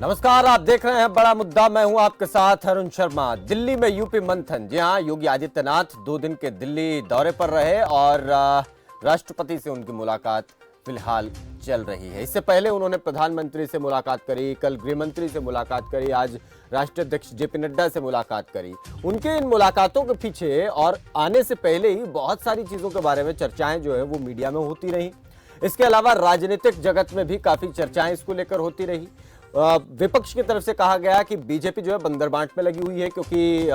नमस्कार, आप देख रहे हैं बड़ा मुद्दा। मैं हूं आपके साथ अरुण शर्मा। दिल्ली में यूपी मंथन। जी हां, योगी आदित्यनाथ 2 दिन के दिल्ली दौरे पर रहे और राष्ट्रपति से उनकी मुलाकात फिलहाल चल रही है। इससे पहले उन्होंने प्रधानमंत्री से मुलाकात करी, कल गृह मंत्री से मुलाकात करी, आज राष्ट्रीय अध्यक्ष जेपी नड्डा से मुलाकात करी। उनके इन मुलाकातों के पीछे और आने से पहले ही बहुत सारी चीजों के बारे में चर्चाएं जो है वो मीडिया में होती रही। इसके अलावा राजनीतिक जगत में भी काफी चर्चाएं इसको लेकर होती रही। विपक्ष की तरफ से कहा गया कि बीजेपी जो है बंदरबांट में लगी हुई है, क्योंकि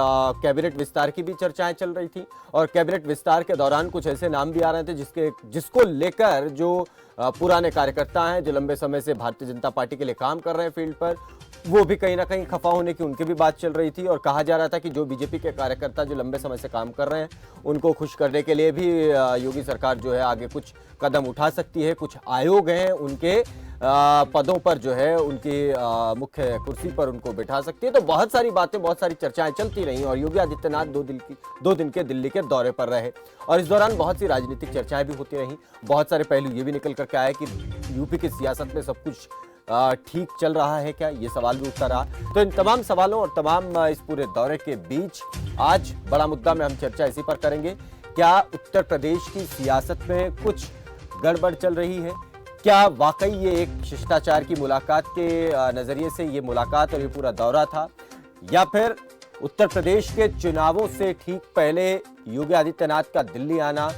कैबिनेट विस्तार की भी चर्चाएं चल रही थी और कैबिनेट विस्तार के दौरान कुछ ऐसे नाम भी आ रहे थे जिसको लेकर जो पुराने कार्यकर्ता हैं, जो लंबे समय से भारतीय जनता पार्टी के लिए काम कर रहे हैं फील्ड पर, वो भी कहीं ना कहीं खफा होने की उनकी भी बात चल रही थी। और कहा जा रहा था कि जो बीजेपी के कार्यकर्ता जो लंबे समय से काम कर रहे हैं उनको खुश करने के लिए भी योगी सरकार जो है आगे कुछ कदम उठा सकती है। कुछ आयोग हैं उनके पदों पर जो है उनकी मुख्य कुर्सी पर उनको बिठा सकती है। तो बहुत सारी बातें, बहुत सारी चर्चाएं चलती रहीं और योगी आदित्यनाथ 2 दिन के दिल्ली के दौरे पर रहे और इस दौरान बहुत सी राजनीतिक चर्चाएं भी होती रहीं। बहुत सारे पहलू ये भी निकल करके आए कि यूपी की सियासत में सब कुछ ठीक चल रहा है क्या, ये सवाल भी उठता रहा। तो इन तमाम सवालों और तमाम इस पूरे दौरे के बीच आज बड़ा मुद्दा में हम चर्चा इसी पर करेंगे। क्या उत्तर प्रदेश की सियासत में कुछ गड़बड़ चल रही है? क्या वाकई ये एक शिष्टाचार की मुलाकात के नजरिए से ये मुलाकात और ये पूरा दौरा था, या फिर उत्तर प्रदेश के चुनावों से ठीक पहले योगी आदित्यनाथ का दिल्ली आना,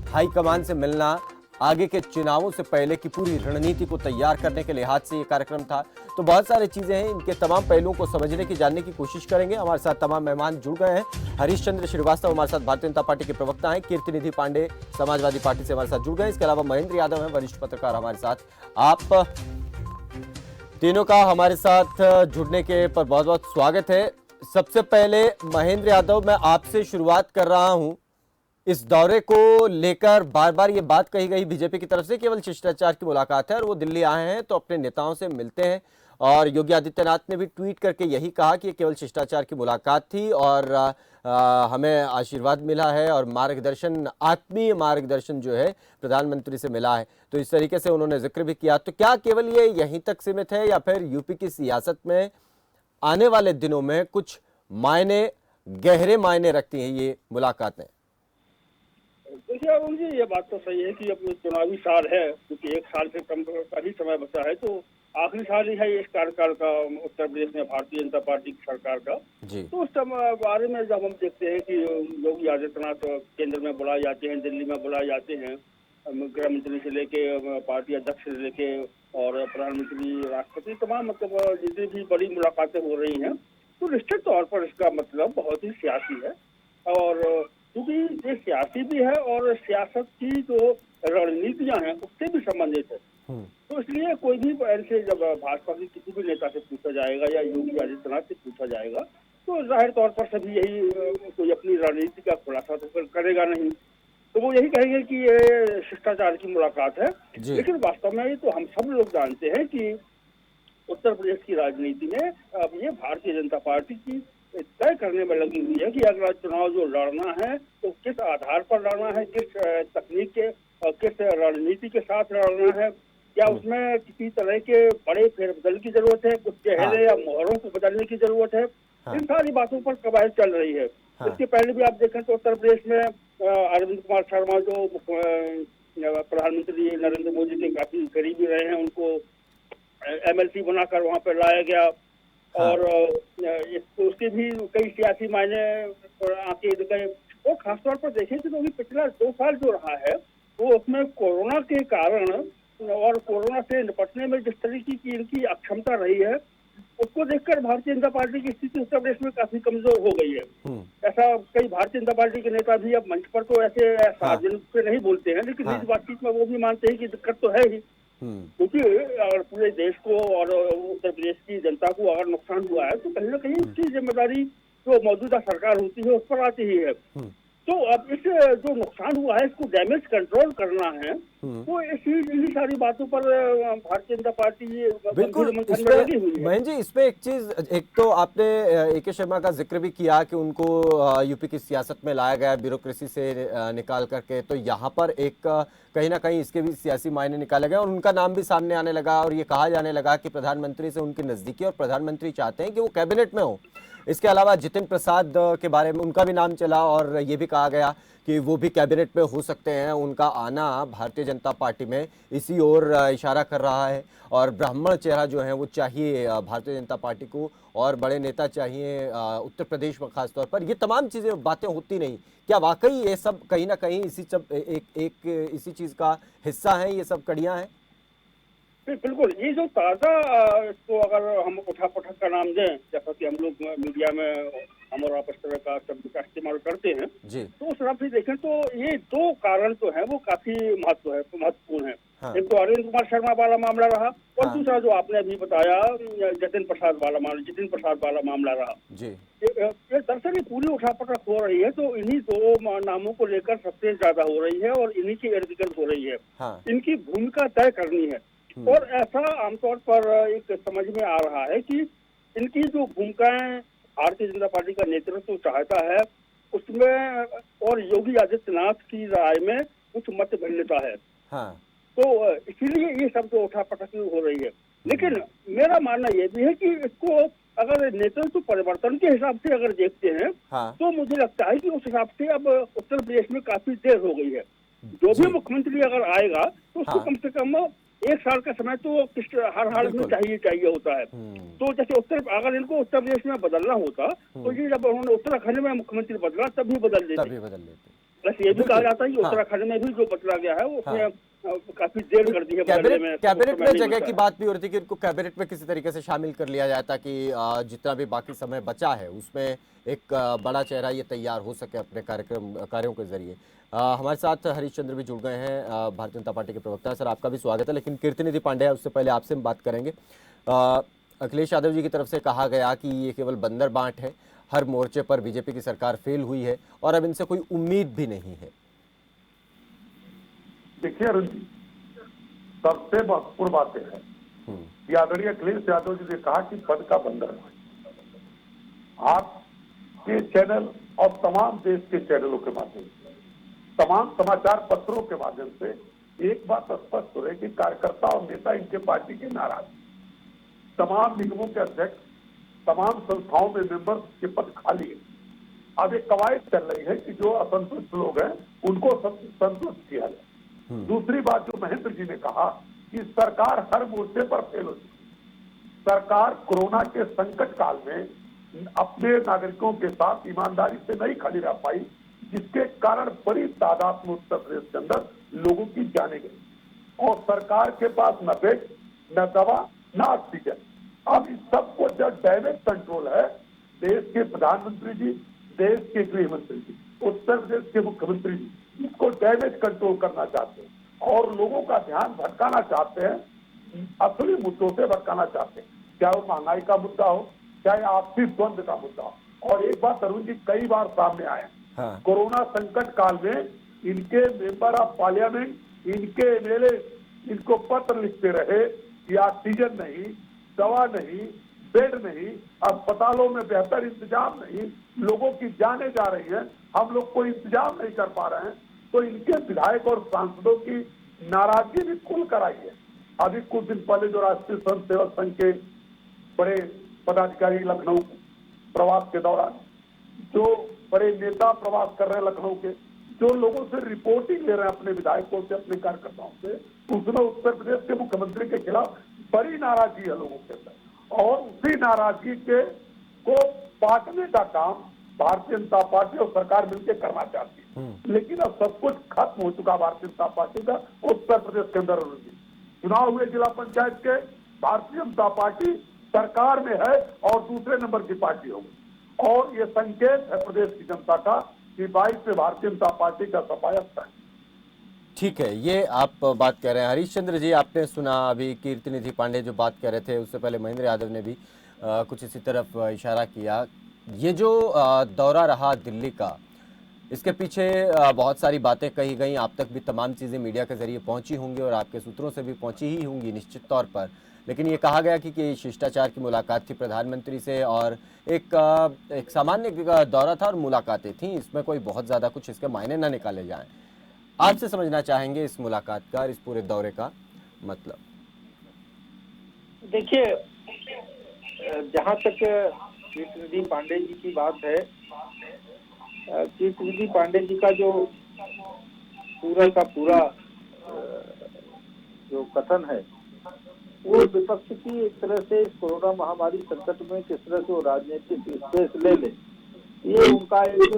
हाईकमान से मिलना, आगे के चुनावों से पहले की पूरी रणनीति को तैयार करने के लिहाज से ये कार्यक्रम था? तो बहुत सारी चीजें हैं, इनके तमाम पहलुओं को समझने की, जानने की कोशिश करेंगे। हमारे साथ तमाम मेहमान जुड़ गए हैं। हरीश चंद्र श्रीवास्तव हमारे साथ भारतीय जनता पार्टी के प्रवक्ता हैं, कीर्ति निधि पांडे समाजवादी पार्टी से हमारे साथ जुड़ गए। इसके अलावा महेंद्र यादव हैं, वरिष्ठ पत्रकार हमारे साथ। आप तीनों का हमारे साथ जुड़ने के पर बहुत बहुत स्वागत है। सबसे पहले महेंद्र यादव, मैं आपसे शुरुआत कर रहा हूं। इस दौरे को लेकर बार बार ये बात कही गई बीजेपी की तरफ से केवल शिष्टाचार की मुलाकात है और वो दिल्ली आए हैं तो अपने नेताओं से मिलते हैं, और योगी आदित्यनाथ ने भी ट्वीट करके यही कहा कि ये केवल शिष्टाचार की मुलाकात थी और हमें आशीर्वाद मिला है और मार्गदर्शन, आत्मीय मार्गदर्शन जो है प्रधानमंत्री से मिला है। तो इस तरीके से उन्होंने जिक्र भी किया। तो क्या केवल ये यहीं तक सीमित है या फिर यूपी की सियासत में आने वाले दिनों में कुछ मायने, गहरे मायने रखती हैं ये मुलाकातें? देखिए अरुण जी, ये बात तो सही है कि अब चुनावी साल है, क्योंकि 1 साल से कम का ही समय बचा है, तो आखिरी साल ही है इस कार्यकाल का उत्तर प्रदेश में भारतीय जनता पार्टी की सरकार का। तो उस समय बारे में जब हम देखते हैं कि योगी आदित्यनाथ केंद्र में बुलाए जाते हैं, दिल्ली में बुलाए जाते हैं, गृह मंत्री से लेके पार्टी अध्यक्ष से लेके और प्रधानमंत्री, राष्ट्रपति, तमाम मतलब जितनी भी बड़ी मुलाकातें हो रही हैं, तो निश्चित तौर पर इसका मतलब बहुत ही सियासी है। और क्योंकि ये सियासी भी है और सियासत की जो रणनीतियां हैं उससे भी संबंधित है। तो इसलिए कोई भी ऐसे जब भाजपा के किसी भी नेता से पूछा जाएगा या योगी आदित्यनाथ से पूछा जाएगा तो जाहिर तौर पर सभी यही कोई अपनी रणनीति का खुलासा तो करेगा नहीं, तो वो यही कहेंगे कि ये शिष्टाचार की मुलाकात है। लेकिन वास्तव में तो हम सब लोग जानते हैं कि उत्तर प्रदेश की राजनीति में अब ये भारतीय जनता पार्टी की तय करने में लगी हुई है कि अगला चुनाव जो लड़ना है तो किस आधार पर लड़ना है, किस तकनीक के और किस रणनीति के साथ लड़ना है, क्या उसमें किसी तरह के बड़े फेरबदल की जरूरत है, कुछ चेहरे या मोहरों को बदलने की जरूरत है। इन सारी बातों पर कवायद चल रही है। इसके पहले भी आप देखें तो उत्तर प्रदेश में अरविंद कुमार शर्मा जो प्रधानमंत्री नरेंद्र मोदी के काफी करीबी रहे हैं, उनको MLC बनाकर वहां पर लाया गया और उसके भी कई सियासी मायने आके गए। और खासतौर पर देखें कि तो पिछला 2 साल जो रहा है वो उसमें कोरोना के कारण और कोरोना से निपटने में जिस तरीके की इनकी अक्षमता रही है उसको देखकर भारतीय जनता पार्टी की स्थिति उत्तर प्रदेश में काफी कमजोर हो गई है। ऐसा कई भारतीय जनता पार्टी के नेता भी अब मंच पर तो ऐसे सार्वजनिक से नहीं बोलते हैं, लेकिन इस बातचीत में वो भी मानते हैं कि दिक्कत तो है ही, क्योंकि अगर पूरे देश को और उत्तर प्रदेश की जनता को अगर नुकसान हुआ है तो कहीं ना कहीं उसकी जिम्मेदारी जो मौजूदा सरकार होती है उस पर आती ही है। तो अब इस जो नुकसान हुआ है इसको डैमेज कंट्रोल करना है, तो इन्हीं सारी बातों पर भारतीय जनता पार्टी बिल्कुल। गंभीर मंथन में लगी हुई है। महेंद्र जी, इसमें एक चीज, एक तो आपने ए.के. शर्मा का जिक्र भी किया कि उनको यूपी की सियासत में लाया गया ब्यूरोक्रेसी से निकाल करके, तो यहाँ पर एक कहीं ना कहीं इसके भी सियासी मायने निकाले गए और उनका नाम भी सामने आने लगा और ये कहा जाने लगा कि प्रधानमंत्री से उनकी नजदीकी और प्रधानमंत्री चाहते हैं कि वो कैबिनेट में हो। इसके अलावा जितिन प्रसाद के बारे में उनका भी नाम चला और ये भी कहा गया कि वो भी कैबिनेट में हो सकते हैं। उनका आना भारतीय जनता पार्टी में इसी ओर इशारा कर रहा है और ब्राह्मण चेहरा जो है वो चाहिए भारतीय जनता पार्टी को और बड़े नेता चाहिए उत्तर प्रदेश में खासतौर पर। ये तमाम चीज़ें बातें होती नहीं, क्या वाकई ये सब कहीं ना कहीं इसी चीज़ का हिस्सा है, ये सब कड़ियाँ हैं? बिल्कुल, ये जो ताज़ा इसको अगर हम उठा-पटक का नाम दें, जैसा कि हम लोग मीडिया में हम और आप इस तरह का शब्द का इस्तेमाल करते हैं, जी। तो उस हिसाब से देखें तो ये दो कारण तो हैं वो काफी महत्वपूर्ण है। हाँ। एक तो अरविंद कुमार शर्मा वाला मामला रहा और हाँ। दूसरा जो आपने अभी बताया जितिन प्रसाद वाला मामला रहा। जी। ये दरअसल ये पूरी उठापटक हो रही है तो इन्हीं दो नामों को लेकर सबसे ज्यादा हो रही है और इन्हीं के इर्द गिर्द हो रही है। हाँ। इनकी भूमिका तय करनी है और ऐसा आमतौर पर एक समझ में आ रहा है कि इनकी जो भूमिकाएं भारतीय जनता पार्टी का नेतृत्व चाहता है उसमें और योगी आदित्यनाथ की राय में कुछ मत भिन्नता है। हाँ। तो इसीलिए ये सब जो उठापटक हो रही है। लेकिन मेरा मानना यह भी है कि इसको अगर नेतृत्व परिवर्तन के हिसाब से अगर देखते हैं हाँ। तो मुझे लगता है कि उस हिसाब से अब उत्तर प्रदेश में काफी देर हो गई है। जो भी मुख्यमंत्री अगर आएगा तो उसको कम से कम 1 साल का समय तो हर हाल में चाहिए होता है। तो जैसे अगर इनको उत्तर प्रदेश में बदलना होता तो ये जब उन्होंने उत्तराखंड में मुख्यमंत्री बदला तभी बदल देते। बस ये भी कहा जाता है कि उत्तराखंड में भी जो बदला गया है उसमें काफी देर कर दी है। कैबिनेट में जगह की बात भी हो रही थी कि इनको कैबिनेट में किसी तरीके से शामिल कर लिया जाए ताकि जितना भी बाकी समय बचा है उसमें एक बड़ा चेहरा ये तैयार हो सके अपने कार्यों के जरिए। हमारे साथ हरीश चंद्र भी जुड़ गए हैं, भारतीय जनता पार्टी के प्रवक्ता। सर, आपका भी स्वागत है। लेकिन कीर्तिनिधि पांडेय, उससे पहले आपसे हम बात करेंगे। अखिलेश यादव जी की तरफ से कहा गया कि ये केवल बंदर बांट है, हर मोर्चे पर बीजेपी की सरकार फेल हुई है और अब इनसे कोई उम्मीद भी नहीं है। देखिए अरुण जी, सबसे महत्वपूर्ण बातें हैं कि आदरणीय अखिलेश यादव जी ने कहा कि पद का बंदर आपके चैनल और तमाम देश के चैनलों के माध्यम से, तमाम समाचार पत्रों के माध्यम से एक बात स्पष्ट हो रही है कि कार्यकर्ता और नेता इनके पार्टी के नाराज, तमाम निगमों के अध्यक्ष, तमाम संस्थाओं में मेंबर के पद खाली है। अब एक कवायद चल रही है कि जो असंतुष्ट लोग हैं उनको संतुष्ट किया जाए। दूसरी बात जो महेंद्र जी ने कहा कि सरकार हर मोर्चे पर फेल हो चुकी। सरकार कोरोना के संकट काल में अपने नागरिकों के साथ ईमानदारी से नहीं खड़ी रह पाई, जिसके कारण बड़ी तादाद में उत्तर प्रदेश के अंदर लोगों की जाने गई और सरकार के पास न बेड, न दवा, न ऑक्सीजन। अब इस सबको जब डैमेज कंट्रोल है, देश के प्रधानमंत्री जी, देश के गृह मंत्री जी, उत्तर प्रदेश के मुख्यमंत्री जी इसको डैमेज कंट्रोल करना चाहते हैं और लोगों का ध्यान भटकाना चाहते हैं, असली मुद्दों से भटकाना चाहते हैं, चाहे वो महंगाई का मुद्दा हो, चाहे आपसी द्वंद का मुद्दा हो। और एक बात अरुण जी कई बार सामने आया, कोरोना संकट काल में इनके मेंबर ऑफ पार्लियामेंट, इनके एमएलए इनको पत्र लिखते रहे कि ऑक्सीजन नहीं, दवा नहीं, बेड नहीं, अस्पतालों में बेहतर इंतजाम नहीं, लोगों की जाने जा रही है, हम लोग कोई इंतजाम नहीं कर पा रहे हैं। तो इनके विधायक और सांसदों की नाराजगी भी खुल कर आई है। अभी कुछ दिन पहले जो राष्ट्रीय स्वयं सेवक संघ के बड़े पदाधिकारी लखनऊ प्रवास के दौरान, जो बड़े नेता प्रवास कर रहे हैं लखनऊ के, जो लोगों से रिपोर्टिंग ले रहे हैं अपने विधायकों से, अपने कार्यकर्ताओं से, उसमें उत्तर प्रदेश के मुख्यमंत्री के खिलाफ बड़ी नाराजगी है लोगों के अंदर और उसी नाराजगी के को पाटने का काम भारतीय जनता पार्टी और सरकार मिलकर करना चाहती है। लेकिन अब सब कुछ खत्म हो चुका भारतीय जनता पार्टी का उत्तर प्रदेश के अंदर। चुनाव हुए जिला पंचायत के, भारतीय जनता पार्टी सरकार में है और दूसरे नंबर की पार्टी होगी और ये संकेत है प्रदेश की जनता का कि 22 से भारतीय जनता पार्टी का सफाया है। ठीक है, ये आप बात कह रहे हैं। हरीश चंद्र जी, आपने सुना अभी कीर्तिनिधि पांडेय जो बात कह रहे थे, उससे पहले महेंद्र यादव ने भी कुछ इसी तरफ इशारा किया। ये जो दौरा रहा दिल्ली का, इसके पीछे बहुत सारी बातें कही गई, आप तक भी तमाम चीज़ें मीडिया के जरिए पहुंची होंगी और आपके सूत्रों से भी पहुंची ही होंगी निश्चित तौर पर। लेकिन ये कहा गया कि शिष्टाचार की मुलाकात थी प्रधानमंत्री से और एक सामान्य दौरा था और मुलाकातें थीं, इसमें कोई बहुत ज़्यादा कुछ इसके मायने ना निकाले जाएं। आपसे समझना चाहेंगे इस मुलाकात का और इस पूरे दौरे का मतलब। देखिए, जहाँ तक कीर्ति पांडे जी की बात है, कीर्ति पांडे जी का जो पूरा का पूरा जो कथन है वो विपक्ष की एक तरह से इस कोरोना महामारी संकट में किस तरह से वो राजनीतिक स्पेस ले ले, ये उनका एक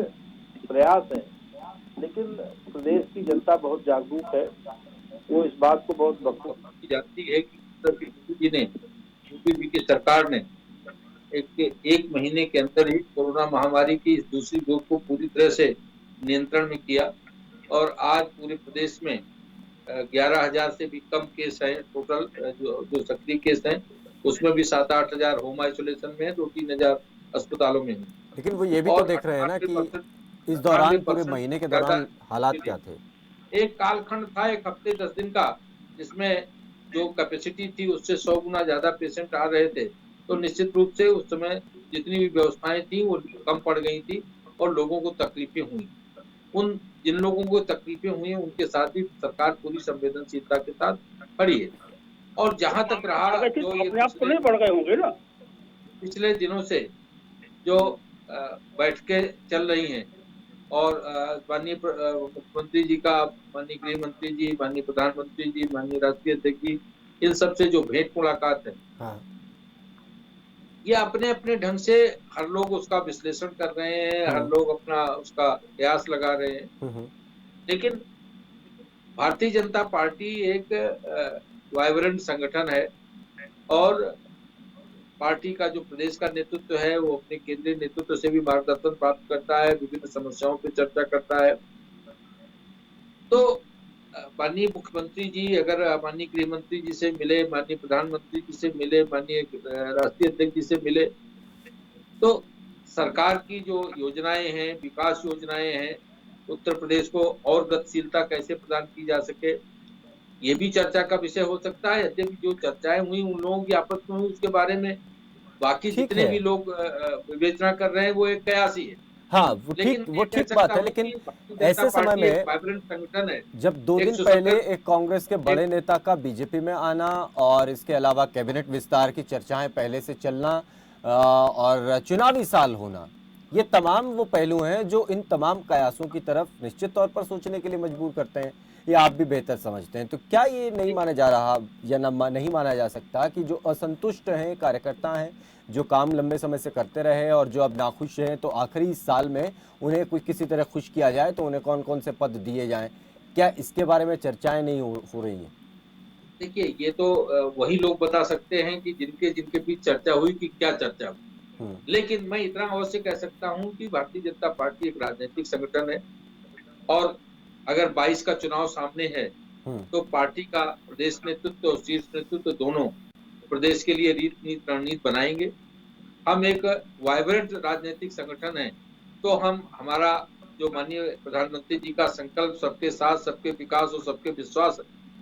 प्रयास है। लेकिन प्रदेश की जनता बहुत जागरूक है, वो इस बात को बहुत बखूबी जानती है कि यूपी की सरकार ने एक महीने के अंदर ही कोरोना महामारी की इस दूसरी वेव को पूरी तरह से नियंत्रण में किया और आज पूरे प्रदेश में 11,000 से भी कम केस हैं टोटल, जो सक्रिय केस हैं उसमें भी 7-8 हजार होम आइसोलेशन में है, 2-3 हजार अस्पतालों में है। लेकिन वो ये भी तो देख रहे हैं ना कि इस दौरान पूरे महीने के दौरान हालात क्या थे। एक कालखंड था, एक हफ्ते 10 दिन का, जिसमें जो कैपेसिटी थी उससे 100 गुना ज्यादा पेशेंट आ रहे थे, तो निश्चित रूप से उस समय जितनी भी व्यवस्थाएं थी वो कम पड़ गई थी और लोगों को तकलीफें हुई। उन जिन लोगों को तकलीफें हुई उनके साथ भी सरकार पूरी संवेदनशीलता के साथ खड़ी है। और जहां तक रहा जो ये नहीं बढ़ गए होंगे ना पिछले दिनों से जो बैठकें चल रही हैं और माननीय मुख्यमंत्री जी का, माननीय गृह मंत्री जी, माननीय प्रधानमंत्री जी, माननीय राष्ट्रीय अध्यक्ष जी, इन सब से जो भेंट मुलाकात है, हाँ। ये अपने अपने ढंग से हर लोग उसका विश्लेषण कर रहे हैं, हर लोग अपना उसका प्रयास लगा रहे हैं। लेकिन भारतीय जनता पार्टी एक वाइब्रेंट संगठन है और पार्टी का जो प्रदेश का नेतृत्व है वो अपने केंद्रीय नेतृत्व से भी मार्गदर्शन प्राप्त करता है, विभिन्न समस्याओं पर चर्चा करता है। तो माननीय मुख्यमंत्री जी अगर माननीय गृह मंत्री जी से मिले, माननीय प्रधानमंत्री जी से मिले, माननीय राष्ट्रीय अध्यक्ष जी से मिले, तो सरकार की जो योजनाएं हैं, विकास योजनाएं हैं, उत्तर प्रदेश को और गतिशीलता कैसे प्रदान की जा सके, ये भी चर्चा का विषय हो सकता है। यद्यपि जो चर्चाएं हुई उन लोगों की आपस में हुई, उसके बारे में बाकी जितने भी लोग विवेचना कर रहे हैं वो एक कयासी है। हाँ, वो ठीक बात है। लेकिन ऐसे समय में संगठन है, जब 2 दिन पहले एक कांग्रेस के बड़े नेता का बीजेपी में आना और इसके अलावा कैबिनेट विस्तार की चर्चाएं पहले से चलना और चुनावी साल होना, ये तमाम वो पहलू हैं जो इन तमाम कयासों की तरफ निश्चित तौर पर सोचने के लिए मजबूर करते हैं। ये आप भी बेहतर समझते हैं। तो क्या ये नहीं माना जा रहा या नहीं माना जा सकता कि जो असंतुष्ट हैं कार्यकर्ता हैं, जो काम लंबे समय से करते रहे और जो अब नाखुश हैं, तो आखिरी साल में उन्हें कुछ किसी तरह खुश किया जाए तो उन्हें कौन कौन से पद दिए जाएं, क्या इसके बारे में चर्चाएं नहीं हो रही हैं? देखिए, ये तो वही लोग बता सकते हैं कि जिनके बीच चर्चा हुई कि क्या चर्चा हुई। लेकिन मैं इतना अवश्य कह सकता हूं कि भारतीय जनता पार्टी एक राजनीतिक संगठन है और अगर 22 का चुनाव सामने है तो पार्टी का प्रदेश नेतृत्व और शीर्ष नेतृत्व दोनों प्रदेश के लिए नीति रणनीति बनाएंगे। हम एक वाइब्रेंट राजनीतिक संगठन है, तो हमारा जो माननीय प्रधानमंत्री जी का संकल्प सबके साथ सबके विकास और सबके विश्वास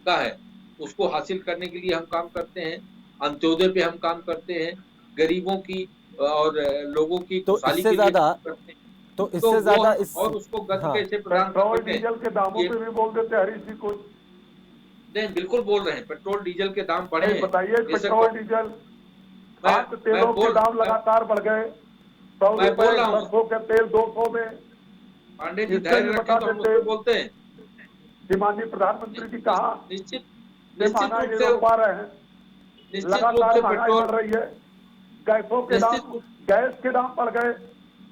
का है, उसको हासिल करने के लिए हम काम करते हैं। अंत्योदय पे हम काम करते हैं, गरीबों की और लोगों की खुशहाली के लिए करते हैं। तो इससे ज्यादा इस और उसको गति कैसे प्रदान करते हैं, डीजल के दामों पे भी बोल देते हरीश जी कुछ नहीं, बिल्कुल बोल रहे हैं। पेट्रोल डीजल के दाम बढ़े हैं, बताइए। पेट्रोल डीजल तेलों के दाम लगातार बढ़ गए, 100 रुपए सरसों के तेल 200 में। पांडे जी धैर्य रखें तो हम उसको बोलते हैं कि माननीय प्रधानमंत्री जी कहा निश्चित महंगाई नहीं रोक पा रहे हैं, लगातार महंगाई बढ़ रही है। गैसों के दाम, गैस के दाम बढ़ गए।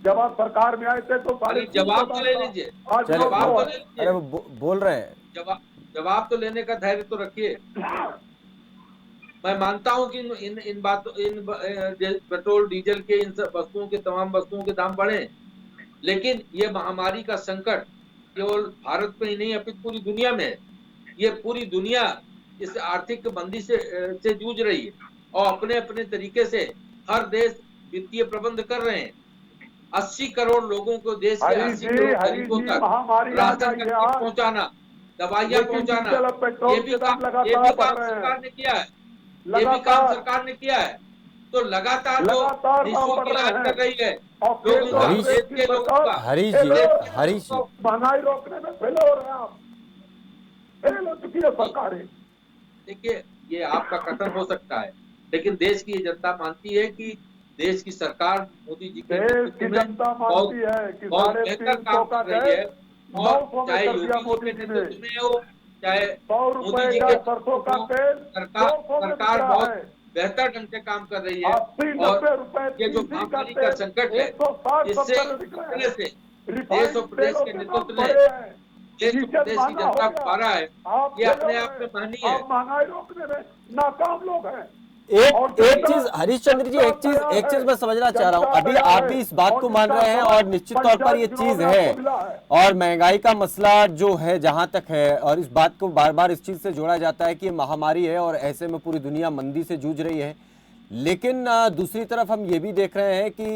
जब आप सरकार में आए थे तो जवाब तो ले लीजिए, अरे वो बोल रहे हैं, जवाब तो लेने का धैर्य तो रखिए। मैं मानता हूं कि इन पेट्रोल डीजल के इन सब वस्तुओं के, तमाम वस्तुओं के दाम बढ़े, लेकिन ये महामारी का संकट केवल भारत में ही नहीं अपितु पूरी दुनिया में है। ये पूरी दुनिया इस आर्थिक मंदी से जूझ रही है और अपने अपने तरीके से हर देश वित्तीय प्रबंध कर रहे हैं। 80 करोड़ लोगों को, देश के हरी 80 जी, करोड़ हरी गरीबों जी, तक महामारी आ राशन जाएगी का आज। किट पहुंचाना, दवाइयां लेकिन पहुंचाना, डीजल और पेट्रोल ये के भी दाम काम लगातार बढ़ रहे सरकार हैं, ने किया है। ये भी काम लगातार सरकार ने किया है। तो लगातार जो लगातार दाम निःशुल्क बढ़ रहे इलाज हैं। कर रही है और लोगों केंद्र का, और हरीश- प्रदेश देश की के लोगों सरकार का, हरीश फेल जी, हो, देश के हरीश लोगों जी, को। महंगाई रोकने में फेल हो रहे हैं आप, फेल हो चुकी है सरकारें। देखिए, ये आपका कथन हो सकता है, लेकिन देश की ये जनता मानती है कि देश की सरकार मोदी जी के देश नेतृत्व की में जनता बहुत मानती है कि बहुत बेहतर 350 काम का कर रही गैस है। और 900 में चाहे कर दिया योगी जी मोदी के जी ने। नेतृत्व में हो, चाहे 100 मोदी रुपए जी का के सरसों नेतृत्व का में हो, तेल सरकार 200 में बिक सरकार रहा बहुत है। बेहतर ढंग से काम कर रही है। 80-90 और रुपए ये जो 30 का महामारी का तेल संकट है, 160-70 में इससे बिक रहे तरह हैं। से देश रिफाइंड और प्रदेश तेलों के के दाम नेतृत्व ने, बढ़े हैं, देश और डीजल प्रदेश की महंगा हो जनता को गया। हारा है, आप ये फेल अपने हो आप में गए। माननीय है। आप महंगाई रोकने में नाकाम लोग हैं। और एक जनता- चीज हरीश चंद्र जी, जनता तैयार एक चीज है। मैं समझना चाह रहा हूं। जनता अभी तैयार आप है। भी इस बात और को मान जिसका रहे हैं समझ और निश्चित तौर पर ये पंचायत चुनाव चीज में है, आपको मिला है। और महंगाई का मसला जो है जहां तक है, और इस बात को बार बार इस चीज से जोड़ा जाता है कि ये महामारी है और ऐसे में पूरी दुनिया मंदी से जूझ रही है। लेकिन दूसरी तरफ हम ये भी देख रहे हैं कि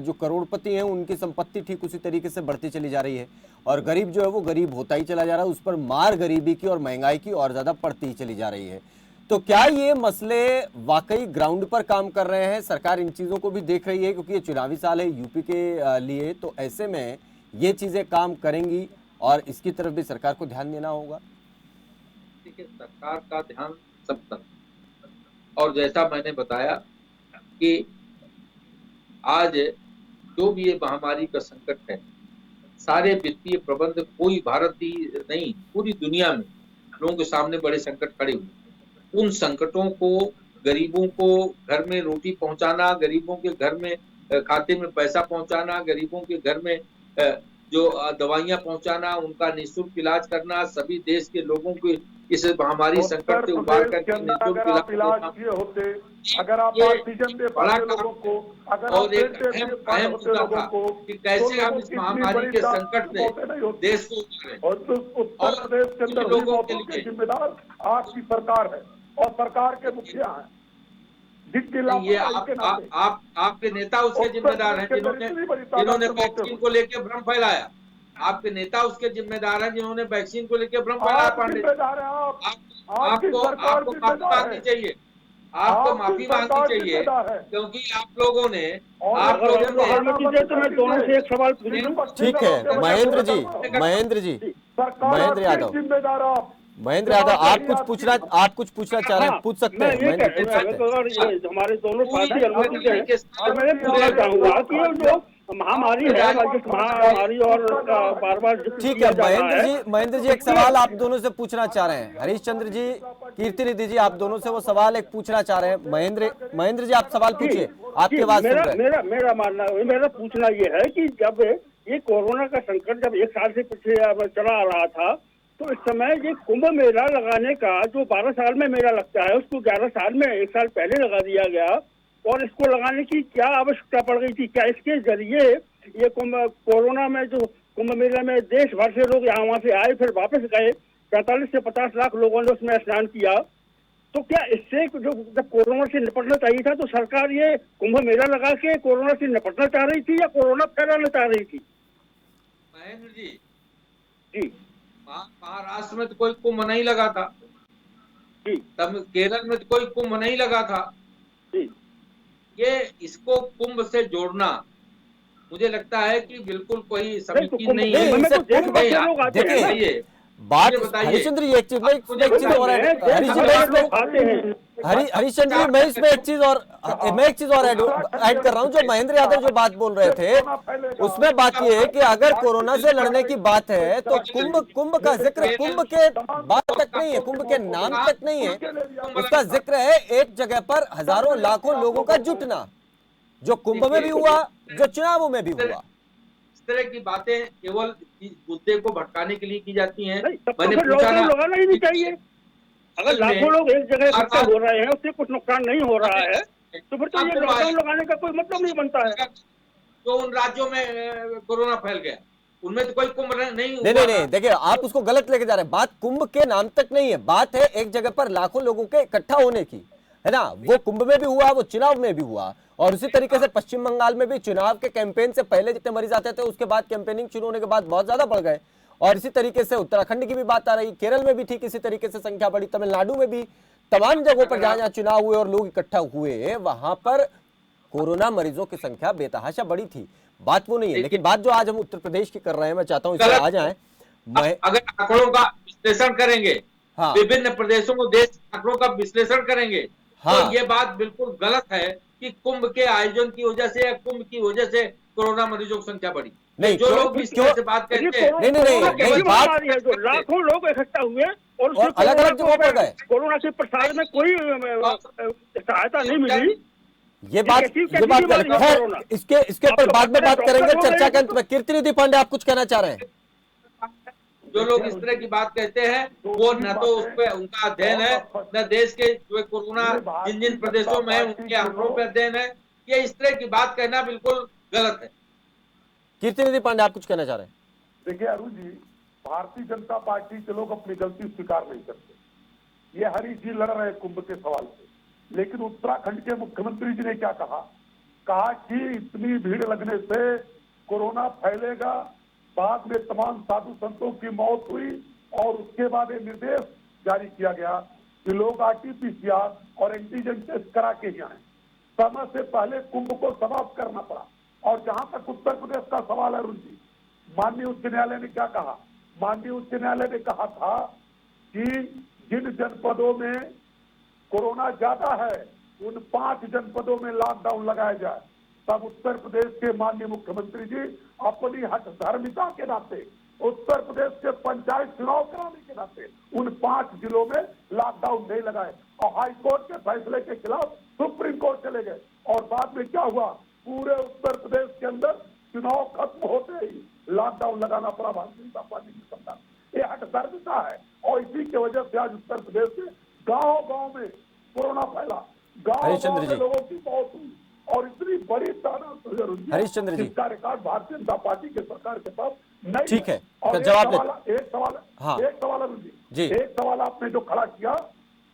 जो करोड़पति हैं उनकी संपत्ति ठीक उसी तरीके से बढ़ती चली जा रही है, और गरीब जो है वो गरीब होता ही चला जा रहा है। उस पर मार गरीबी की और महंगाई की और ज्यादा पड़ती ही चली जा रही है। तो क्या ये मसले वाकई ग्राउंड पर काम कर रहे हैं? सरकार इन चीजों को भी देख रही है, क्योंकि ये चुनावी साल है यूपी के लिए, तो ऐसे में ये चीजें काम करेंगी और इसकी तरफ भी सरकार को ध्यान देना होगा। देखिए, सरकार का ध्यान सब तरफ, और जैसा मैंने बताया कि आज जो भी ये महामारी का संकट है, सारे वित्तीय प्रबंध, कोई भारत ही नहीं पूरी दुनिया में लोगों के सामने बड़े संकट खड़े हुए। उन संकटों को, गरीबों को घर में रोटी पहुंचाना, गरीबों के घर में खाते में पैसा पहुंचाना, गरीबों के घर में जो दवाइयां पहुंचाना, उनका निःशुल्क इलाज करना, सभी देश के लोगों को इस महामारी संकट से उबार करके निःशुल्क अगर आप इलाज इलाज किए होते, अगर आप ये ऑक्सीजन दे बड़ा पाते काम लोगों को, अगर आप और एक बेड दे अहम पाते अहम होते मुद्दा लोगों था को, कि कैसे तो हम इस कितनी महामारी बड़ी के दाद संकट से मौतें नहीं होती। देश को उबारें। और तो उत्तर और प्रदेश के अंदर कुछ हुई लोगों के मौतों के लिए जिम्मेदार आपकी सरकार है और सरकार के मुखिया हैं, जिनकी नहीं, ये लापरवाही के नाते आपके नेता उसके उत्तर जिम्मेदार हैं प्रदेश के अंदर जिन्होंने इतनी बड़ी तादाद जिन्होंने में मौतें वैक्सीन हुई। को लेकर भ्रम फैलाया। आपके नेता उसके जिम्मेदार हैं जिन्होंने वैक्सीन को लेकर भ्रम फैलाया। आप पांडे जी, जिम्मेदार हैं। आपकी आपको सरकार आपको माफी जिम्मेदार मांगनी है। चाहिए। आपको आपकी माफी मांगनी सरकार चाहिए, जिम्मेदार है। क्योंकि आप लोगों ने और आप अगर लोगों आपको ने अनुमति दे तो मैं दोनों से एक सवाल पूछूं। ठीक है महेंद्र जी, महेंद्र जी, सरकार महेंद्र आपकी यादव, जिम्मेदार आप महेंद्र यादव, आप कुछ पूछना चाह रहे हैं, पूछ सकते मैं हैं, ये महेंद्र कह पूछ रहा सकते हूं, हैं। अगर ये हमारे दोनों पूरी साथी अनुमति दुनिया दें के तो मैं पूछना चाहूंगा कि ये जो महामारी है, राजस्व महामारी और बार बार ठीक है महेंद्र जी एक सवाल आप दोनों से पूछना चाह रहे हैं। हरीश चंद्र जी, कीर्तिनिधि जी, आप दोनों से वो सवाल एक पूछना चाह रहे हैं। महेंद्र जी आप सवाल पूछिए, आपकी आवाज सुन रहे हैं। मेरा मानना, मेरा पूछना ये है कि जब ये कोरोना का संकट जब एक साल से पीछे चला आ रहा था, तो इस समय ये कुंभ मेला लगाने का जो 12 साल में मेला लगता है, उसको 11 साल में, एक साल पहले लगा दिया गया। और इसको लगाने की क्या आवश्यकता पड़ गई थी? क्या इसके जरिए ये कोरोना में जो कुंभ मेला में देश भर से लोग यहाँ वहां से आए फिर वापस गए, 45 से 50 लाख लोगों ने उसमें स्नान किया, तो क्या इससे जो जब कोरोना से निपटना चाहिए था तो सरकार ये कुंभ मेला लगा के कोरोना से निपटना चाह रही थी या कोरोना फैलाना चाह रही थी? महेंद्र जी, जी महाराष्ट्र में तो कोई कुंभ नहीं लगा था, जी तब केरल में तो कोई कुंभ नहीं लगा था। जी ये इसको कुंभ से जोड़ना मुझे लगता है कि बिल्कुल कोई समीचीन नहीं है। नहीं, इसे देश भर से लोग आते हैं। देखिए, बताइए बात मुझे बताइए। हरिश्चंद्र जी एक चीज और आते हैं। हरिश्चंद्र जी मैं इसमें एक चीज और ऐड कर रहा हूं। जो महेंद्र यादव जो बात बोल रहे थे उसमें बात ये है कि अगर कोरोना से लड़ने की बात है तो कुंभ का जिक्र कुंभ के बात तक नहीं है, कुंभ के नाम तक नहीं है। उसका जिक्र है एक जगह पर हजारों लाखों लोगों का जुटना, जो कुंभ में भी हुआ, जो चुनावों में भी हुआ। इस तरह की बातें केवल इस मुद्दे को भटकाने के लिए की जाती हैं। मैंने पूछा ना, लगाना ही नहीं चाहिए। अगर लाखों लोग एक जगह इकट्ठे हो रहे हैं, उससे कुछ नुकसान नहीं हो रहा है, तो फिर तो ये लॉकडाउन लगाने का कोई मतलब नहीं बनता है। तो उन राज्यों में कोरोना फैल गया, उनमें तो कोई कुंभ नहीं हुआ। नहीं, देखिए आप उसको गलत लेके जा रहे हैं। बात कुंभ के नाम तक नहीं है, बात है एक जगह पर लाखों लोगों के इकट्ठा होने की। है ना, वो कुंभ में भी हुआ, वो चुनाव में भी हुआ। और उसी तरीके से पश्चिम बंगाल में भी चुनाव के कैंपेन से पहले जितने मरीज आते थे, उसके बाद कैंपेनिंग शुरू होने के बाद बहुत ज्यादा बढ़ गए। और इसी तरीके से उत्तराखंड की भी बात आ रही, केरल में भी ठीक इसी तरीके से संख्या बढ़ी, तमिलनाडु में भी, तमाम जगहों पर जहां जहां चुनाव हुए और लोग इकट्ठा हुए, वहां पर कोरोना मरीजों की संख्या बेतहाशा बढ़ी थी। बात वो नहीं है, लेकिन बात जो आज हम उत्तर प्रदेश की कर रहे हैं, मैं चाहता हूं इसमें आ जाए। अगर आंकड़ों का विश्लेषण करेंगे, हाँ, विभिन्न प्रदेशों को देश के आंकड़ों का विश्लेषण करेंगे, हाँ, तो ये बात बिल्कुल गलत है कि कुंभ के आयोजन की वजह से या कुंभ की वजह से कोरोना मरीजों की संख्या बढ़ी। नहीं, जो लोग भी इस तरह से बात करते हैं, नहीं, बात है जो लाखों लोग इकट्ठा हुए और अलग अलग जगहों पर गए, कोरोना से प्रसार में कोई सहायता नहीं मिली। ये बात खैर इसके ऊपर बाद में बात करेंगे चर्चा के अंत में। कीर्तिनिधि पांडे, आप कुछ कहना चाह रहे हैं? जो लोग इस तरह की बात कहते हैं वो न तो उस पर उनका अध्ययन है, न देश के जो कोरोना जिन जिन प्रदेशों में है उनके आंकड़ों पर अध्ययन है। ये इस तरह की बात कहना बिल्कुल गलत है। कीर्तिनिधि पांडे, आप कुछ कहना चाह रहे हैं? देखिए अरुण जी, भारतीय जनता पार्टी के लोग अपनी गलती स्वीकार नहीं करते। ये हरीश जी लड़ रहे कुंभ के सवाल से, लेकिन उत्तराखंड के मुख्यमंत्री जी ने क्या कहा कि इतनी भीड़ लगने से कोरोना फैलेगा। बाद में तमाम साधु संतों की मौत हुई और उसके बाद ये निर्देश जारी किया गया कि लोग RT-PCR और एंटीजन टेस्ट करा के ही आए। समय से पहले कुंभ को समाप्त करना पड़ा। और जहां तक उत्तर प्रदेश का सवाल है अरुण जी, माननीय उच्च न्यायालय ने क्या कहा? माननीय उच्च न्यायालय ने कहा था कि जिन जनपदों में कोरोना ज्यादा है उन 5 जनपदों में लॉकडाउन लगाया जाए। तब उत्तर प्रदेश के माननीय मुख्यमंत्री जी अपनी हठधर्मिता के नाते, उत्तर प्रदेश के पंचायत चुनाव कराने के नाते उन 5 जिलों में लॉकडाउन नहीं लगाए और हाईकोर्ट के फैसले के खिलाफ सुप्रीम कोर्ट चले गए। और बाद में क्या हुआ? पूरे उत्तर प्रदेश के अंदर चुनाव खत्म होते ही लॉकडाउन लगाना पड़ा भारतीय जनता पार्टी की सरकार। ये हठधर्मिता है और इसी की वजह से आज उत्तर प्रदेश में गांव-गांव में कोरोना फैला, गांव-गांव में लोगों की मौत हुई और इतनी बड़ी तादाद हरिश्चंद्र जी, इसका रिकॉर्ड भारतीय जनता पार्टी के सरकार के पास नहीं। ठीक है, और जवाब एक सवाल अरुण जी, एक सवाल आपने जो खड़ा किया,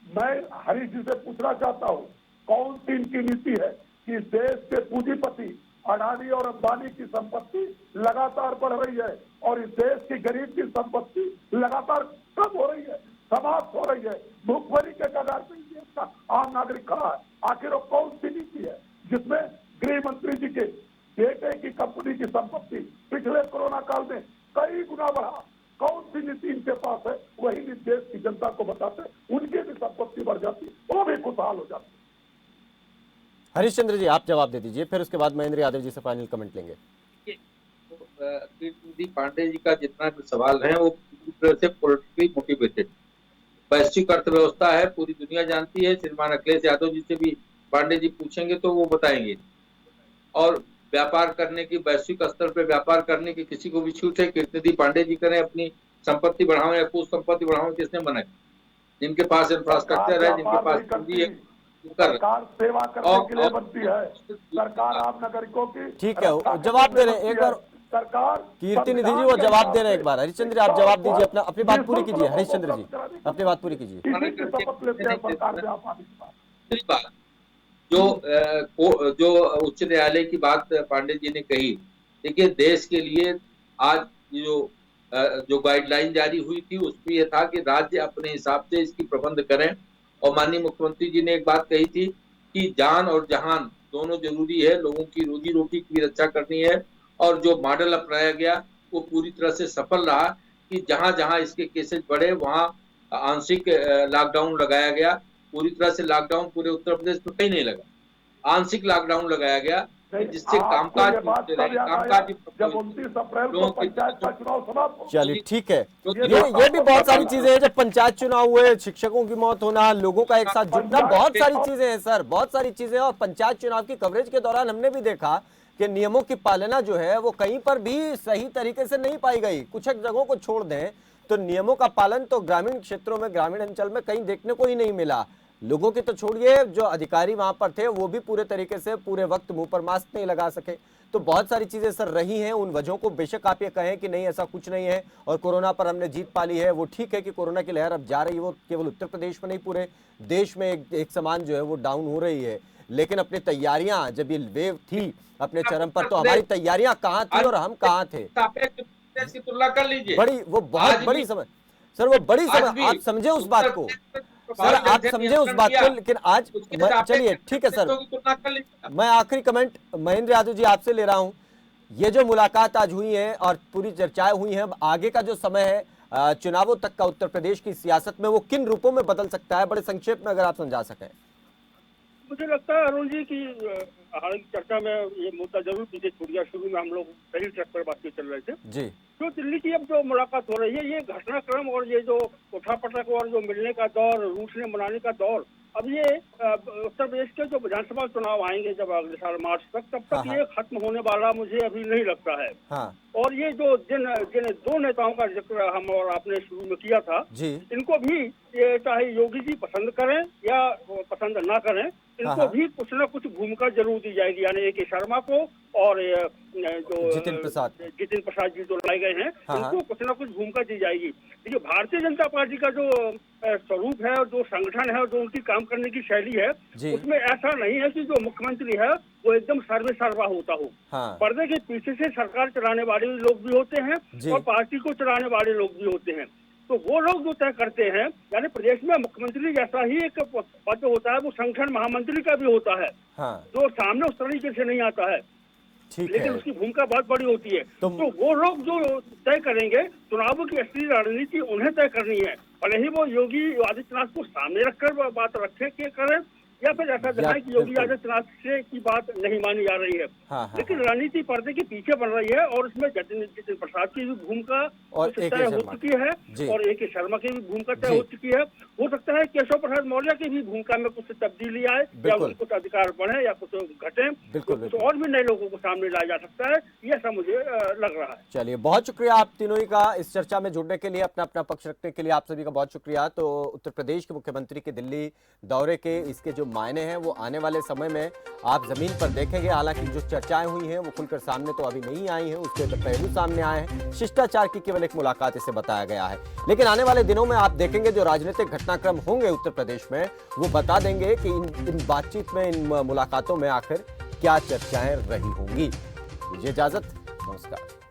मैं हरीश जी से पूछना चाहता हूँ, कौन सी इनकी नीति है कि देश के पूंजीपति अडानी और अंबानी की संपत्ति लगातार बढ़ रही है और इस देश की गरीब की संपत्ति लगातार कम हो रही है, समाप्त हो रही है, भूखमरी के कगार पर देश का आम नागरिक खड़ा है। आखिर वो कौन सी नीति है जिसमें गृह मंत्री जी के बेटे की कंपनी की संपत्ति पिछले कोरोना काल में कई गुना बढ़ा? कौन सी नीति इनके पास है? वही नीति देश की जनता को बताते, उनकी भी संपत्ति बढ़ जाती, वो भी खुशहाल हो जाती। हरिश्चंद्र जी, आप जवाब दे दीजिए, फिर उसके बाद महेंद्र यादव जी से फाइनल कमेंट लेंगे। कीर्तिनिधि पांडे जी का जितना भी सवाल है वो पूरी तरह से पॉलिटिकली मोटिवेटेड। वैश्विक अर्थव्यवस्था है, पूरी दुनिया जानती है। श्रीमान अखिलेश यादव जी से भी पांडे जी पूछेंगे तो वो बताएंगे। और व्यापार करने की, वैश्विक स्तर पर व्यापार करने की किसी को भी छूट है। कीर्तिनिधि पांडे जी करें, अपनी संपत्ति बढ़ाओ या कुछ संपत्ति बढ़ाओ, किसने मना किया? जिनके पास इंफ्रास्ट्रक्चर है, जिनके पास पूंजी है, सरकार सेवा करने के लिए बनती है। सरकार आम नागरिकों की, ठीक है, जवाब दे रहे हैं एक बार सरकार। कीर्तिनिधि जी वो जवाब दे रहे हैं एक बार। हरिश्चंद्र जी, आप जवाब दीजिए, अपनी बात पूरी कीजिए। हरिश्चंद्र जी, अपनी बात पूरी कीजिए। जो उच्च न्यायालय की बात पांडे जी ने कही, देखिए देश के लिए आज जो गाइडलाइन जारी हुई थी उसमें यह था कि राज्य अपने हिसाब से इसकी प्रबंध करें। और माननीय मुख्यमंत्री जी ने एक बात कही थी कि जान और जहान दोनों जरूरी है, लोगों की रोजी रोटी की रक्षा करनी है। और जो मॉडल अपनाया गया वो पूरी तरह से सफल रहा कि जहां जहां इसके केसेस बढ़े वहां आंशिक लॉकडाउन लगाया गया। पूरी तरह से लॉकडाउन पूरे उत्तर प्रदेश में कहीं नहीं लगा, आंशिक लॉकडाउन लगाया गया जिससे कामकाज चलिए ठीक है। ये भी बहुत सारी चीजें हैं, जब पंचायत चुनाव हुए, शिक्षकों की मौत होना, लोगों का एक साथ जुटना, बहुत सारी चीजें हैं सर, बहुत सारी चीजें। और पंचायत चुनाव की कवरेज के दौरान हमने भी देखा कि नियमों की पालना जो है वो कहीं पर भी सही तरीके से नहीं पाई गई। कुछ जगहों को छोड़ दें तो नियमों का पालन तो ग्रामीण क्षेत्रों में, ग्रामीण अंचल में कहीं देखने को ही नहीं मिला। लोगों की तो छोड़िए, जो अधिकारी वहां पर थे वो भी पूरे तरीके से पूरे वक्त मुंह पर मास्क नहीं लगा सके। तो बहुत सारी चीजें सर रही हैं। उन वजहों को बेशक आप ये कहें कि नहीं ऐसा कुछ नहीं है और कोरोना पर हमने जीत पा ली है, वो ठीक है कि कोरोना की लहर अब जा रही है, वो केवल उत्तर प्रदेश में नहीं पूरे देश में एक समान जो है वो डाउन हो रही है। लेकिन अपनी तैयारियां, जब ये वेव थी अपने चरम पर, तो हमारी तैयारियां कहाँ थी और हम कहाँ थे? की तुलना कर लीजिए। बड़ी, वो बहुत बड़ी समझ सर, वो बड़ी समझ, आप समझे उस बात को सर, आप समझे उस बात को। लेकिन आज चलिए ठीक है सर, मैं आखिरी कमेंट महेंद्र यादव जी आपसे ले रहा हूं। ये जो मुलाकात आज हुई है और पूरी चर्चाएं हुई हैं, अब आगे का जो समय है चुनावों तक का उत्तर प्रदेश की सियासत में, वो किन रूपों में बदल सकता है? बड़े संक्षेप में अगर आप समझा सकें। मुझे लगता है अरुण जी की हालांकि चर्चा में ये मुद्दा जरूर पीछे छूट गया। शुरू में हम लोग सही ट्रैक पर बातचीत चल रहे थे जी। जो दिल्ली की अब जो मुलाकात हो रही है, ये घटनाक्रम और ये जो उठापटक और जो मिलने का दौर, रूठने मनाने का दौर, अब ये उत्तर प्रदेश के जो विधानसभा चुनाव आएंगे जब अगले साल मार्च तक, तब तक ये खत्म होने वाला मुझे अभी नहीं लगता है। और ये जो जिन दो नेताओं का जिक्र हम और आपने शुरू में किया था जी, इनको भी ये चाहे योगी जी पसंद करें या पसंद ना करें, इनको भी कुछ न कुछ भूमिका जरूर दी जाएगी। यानी ए.के. शर्मा को और जो जितिन प्रसाद जी जो लाए गए हैं, इनको कुछ न कुछ भूमिका दी जाएगी। देखिए भारतीय जनता पार्टी का जो स्वरूप है और जो संगठन है और जो उनकी काम करने की शैली है, उसमें ऐसा नहीं है कि जो मुख्यमंत्री है वो एकदम सर्वे सर्वा होता हो। पर्दे के पीछे से सरकार चलाने वाले लोग भी होते हैं और पार्टी को चलाने वाले लोग भी होते हैं। तो वो लोग जो तय करते हैं, यानी प्रदेश में मुख्यमंत्री जैसा ही एक पद होता है, वो संगठन महामंत्री का भी होता है, जो सामने उस तरीके से नहीं आता है, लेकिन उसकी भूमिका बहुत बड़ी होती है। तो वो लोग जो तय करेंगे चुनावों की असली रणनीति, उन्हें तय करनी है। भले ही वो योगी आदित्यनाथ को सामने रखकर बात रखे के करें या फिर ऐसा दिखाए कि योगी आदित्यनाथ से की बात नहीं मानी जा रही है। लेकिन रणनीति पर्दे के पीछे बन रही है और उसमें जितिन प्रसाद की भी भूमिका तय हो चुकी है और ए.के. शर्मा की भी भूमिका तय हो चुकी है। हो सकता है केशव प्रसाद मौर्य की भी भूमिका में कुछ तब्दीली आए या कुछ अधिकार बढ़े या कुछ घटे, तो और भी नए लोगों को सामने लाया जा सकता है, ये ऐसा मुझे लग रहा है। चलिए, बहुत शुक्रिया आप तीनों ही का इस चर्चा में जुड़ने के लिए, अपना अपना पक्ष रखने के लिए आप सभी का बहुत शुक्रिया। तो उत्तर प्रदेश के मुख्यमंत्री के दिल्ली दौरे के इसके जो मायने हैं वो आने वाले समय में आप जमीन पर देखेंगे। हालांकि जो चर्चाएं हुई हैं वो खुलकर सामने तो अभी नहीं आई हैं, उसके तो पहलू सामने आए हैं, शिष्टाचार की केवल एक मुलाकात इसे बताया गया है। लेकिन आने वाले दिनों में आप देखेंगे जो राजनीतिक घटनाक्रम होंगे उत्तर प्रदेश में, वो बता देंगे कि इन बातचीत में, इन मुलाकातों में आखिर क्या चर्चाएं रही होंगी। मुझे इजाजत, नमस्कार।